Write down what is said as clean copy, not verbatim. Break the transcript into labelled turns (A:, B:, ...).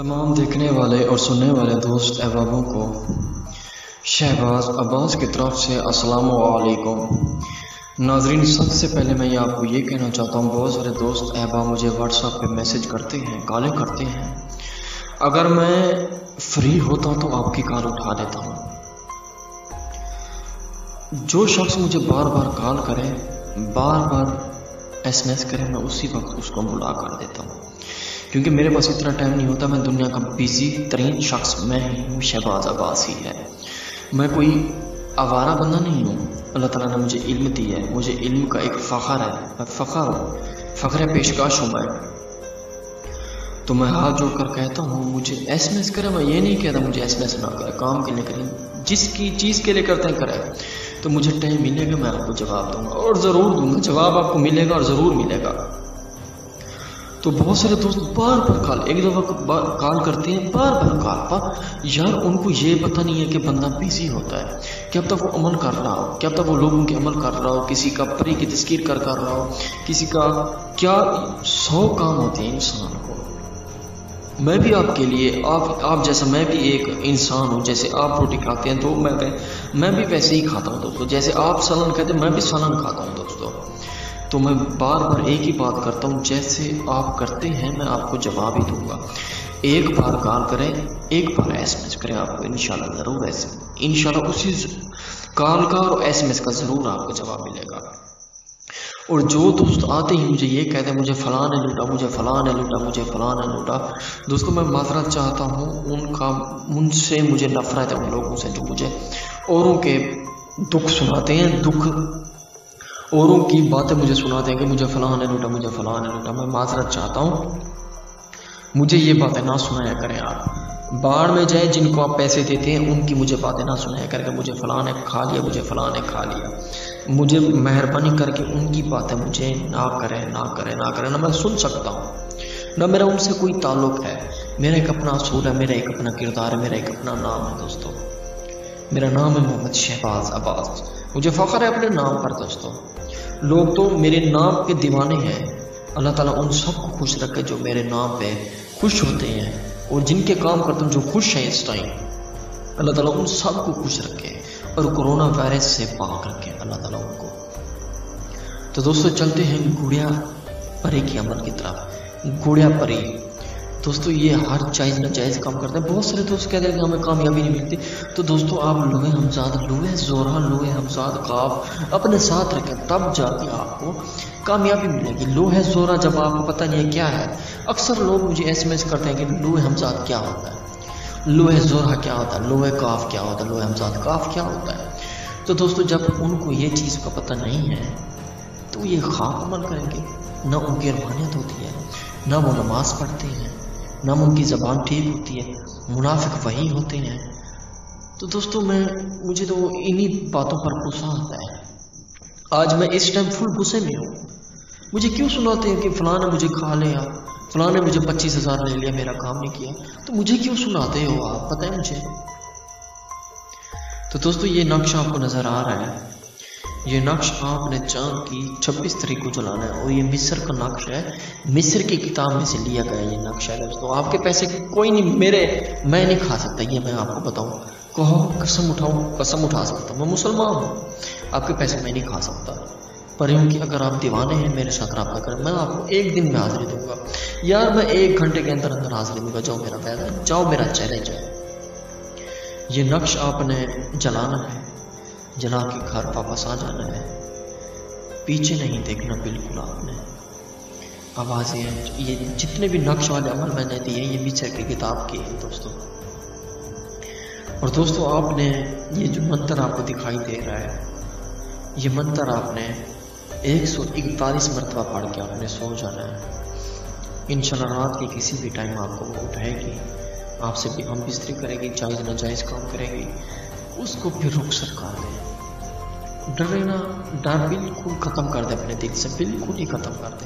A: तमाम देखने वाले और सुनने वाले दोस्त अहबाबों को शहबाज अब्बास की तरफ से अस्सलामु अलैकुम। नाजरीन, सबसे पहले मैं आपको ये कहना चाहता हूँ, बहुत सारे दोस्त अहबाब मुझे व्हाट्सएप पे मैसेज करते हैं, कॉलें करते हैं। अगर मैं फ्री होता तो आपकी कॉल उठा लेता हूँ। जो शख्स मुझे बार बार कॉल करे, बार बार एसएमएस करे, मैं उसी वक्त उसको बुला कर देता हूँ, क्योंकि मेरे पास इतना टाइम नहीं होता। मैं दुनिया का बिजी तरीन शख्स मैं ही हूँ, शहबाज अब्बास ही है। मैं कोई आवारा बंदा नहीं हूँ। अल्लाह ताला ने मुझे इल्म दी है, मुझे इल्म का एक फ़ख्र है, मैं फ़ख्र पेशकश हूँ मैं। तो मैं हाथ जोड़ कर कहता हूँ, मुझे एसएमएस करे। मैं ये नहीं कहता मुझे एसएमएस ना करे, काम के लिए करें, जिसकी चीज़ के लिए करते हैं करें। तो मुझे टाइम मिलेगा, मैं आपको जवाब दूंगा, और ज़रूर दूंगा। जवाब आपको मिलेगा और ज़रूर मिलेगा। तो बहुत सारे दोस्त बार बार कॉल, एक दफ़ा कॉल करते हैं, बार बार कॉल पर। यार उनको ये पता नहीं है कि बंदा बिजी होता है, क्या तक वो अमल कर रहा हो, क्या तक वो लोगों के अमल कर रहा हो, किसी का परी की तस्कीर कर रहा हो, किसी का क्या 100 काम होते हैं इंसान को। मैं भी आपके लिए, आप जैसा मैं भी एक इंसान हूँ। जैसे आप रोटी खाते हैं तो मैं भी वैसे ही खाता हूँ दोस्तों। जैसे आप सालन खाते हैं, मैं भी सालन खाता हूँ दोस्तों। तो मैं बार बार एक ही बात करता हूँ, जैसे आप करते हैं मैं आपको जवाब ही दूंगा। एक बार कॉल करें, एक बार एसएमएस करें, आपको इंशाल्लाह ज़रूर इंशाल्लाह उसी कॉल का और एसएमएस का ज़रूर आपको जवाब मिलेगा। और जो दोस्त आते ही मुझे ये कहते हैं मुझे फ़लाँ ने लूटा, मुझे फ़लाँ ने लूटा, मुझे फ़लाँ ने लूटा, दोस्तों मैं माफ़रत चाहता हूँ उनसे। मुझे नफ़रत है उन लोगों से जो मुझे औरों के दुख सुनाते हैं, औरों की बातें मुझे सुनाते हैं कि मुझे फ़लाँ ने लूटा, मुझे फ़लाँ ने लूटा। मैं माफ़रत चाहता हूँ, मुझे ये बातें ना सुनाया करें। आप बाढ़ में जाए, जिनको आप पैसे देते हैं उनकी मुझे बातें ना सुनाया करके मुझे फ़लाँ ने खा लिया, मुझे फ़लाँ ने खा लिया। मुझे मेहरबानी करके उनकी बातें मुझे ना करें। ना मैं सुन सकता हूँ, ना मेरा उनसे कोई ताल्लुक़ है। मेरा एक अपना असूल है, मेरा एक अपना किरदार है, मेरा एक अपना नाम है दोस्तों। मेरा नाम है मोहम्मद शहबाज अब्बास। मुझे फ़ख्र है अपने नाम पर दोस्तों। लोग तो मेरे नाम के दीवाने हैं। अल्लाह ताला उन सबको खुश रखे जो मेरे नाम पे खुश होते हैं, और जिनके काम करते हैं जो खुश हैं इस टाइम, अल्लाह ताला उन सबको खुश रखे और कोरोना वायरस से पाक रखे अल्लाह ताला उनको। तो दोस्तों चलते हैं गुड़िया परी की अमल की तरफ। गुड़िया परी दोस्तों, ये हर जायज़ नाजायज़ काम करते हैं। बहुत सारे दोस्त कहते हैं कि हमें कामयाबी नहीं मिलती। तो दोस्तों आप लोहे हमजाद, लोहे जोरा, लोहे हमजाद काफ अपने साथ रखें, तब जाके आपको कामयाबी मिलेगी। लोहे जोरा जब आपको पता नहीं है क्या है, अक्सर लोग मुझे एसएमएस करते हैं कि लोहे हमजाद क्या होता है, लोहे जोरा क्या होता है, लोहे काफ क्या होता है, लोहे हमजाद काफ क्या होता है। तो दोस्तों जब उनको ये चीज़ का पता नहीं है तो ये खाक अमल करेंगे, ना उनकी रूहानियत होती है, ना वो नमाज पढ़ते हैं, ना उनकी ज़बान ठीक होती है, मुनाफिक वही होते हैं। तो दोस्तों मुझे तो इन्हीं बातों पर गुस्सा आता है। आज मैं इस टाइम फुल गुस्से में हूँ। मुझे क्यों सुनाते हैं कि फ़लाँ ने मुझे खा लिया, फ़लाँ ने मुझे 25,000 ले लिया, मेरा काम नहीं किया। तो मुझे क्यों सुनाते हो आप, पता है मुझे। तो दोस्तों ये नक्शा आपको नज़र आ रहा है, ये नक्श आपने चांद की 26 तारीख को जलाना है, और ये मिस्र का नक्श है, मिस्र की किताब में से लिया गया ये नक्शा है दोस्तों। आपके पैसे कोई नहीं, मैं नहीं खा सकता, ये मैं आपको बताऊं। कहो कसम उठाऊं, कसम उठा सकता हूँ, मैं मुसलमान हूँ। आपके पैसे मैं नहीं खा सकता। पर यूँ कि अगर आप दीवाने हैं मेरे साथ रब्ता करें, मैं आपको एक दिन में हाजिरी दूंगा यार, मैं 1 घंटे के अंदर अंदर हाजिरी दूंगा। जाओ मेरा पैदा, जाओ मेरा चैलेंज है। ये नक्श आपने जलाना है, जला के घर वापस आ जाना है, पीछे नहीं देखना बिल्कुल आपने। आवाज़ें हैं, ये जितने भी नक्श वाले अमल मैंने दिए ये मिस्र की किताब के हैं दोस्तों। और दोस्तों आपने ये जो मंत्र आपको दिखाई दे रहा है, ये मंत्र आपने 141 मरतबा पढ़ के आपने सो जाना है। इंशाल्लाह रात के किसी भी टाइम आपको वो उठाएगी, आपसे भी हम बिस्तरी करेगी, जायज़ नाजायज़ काम करेगी, उसको फिर रुखसत कर दे। डरे ना, डर बिल्कुल ख़त्म कर दे अपने दिल से, बिल्कुल ही ख़त्म कर दे।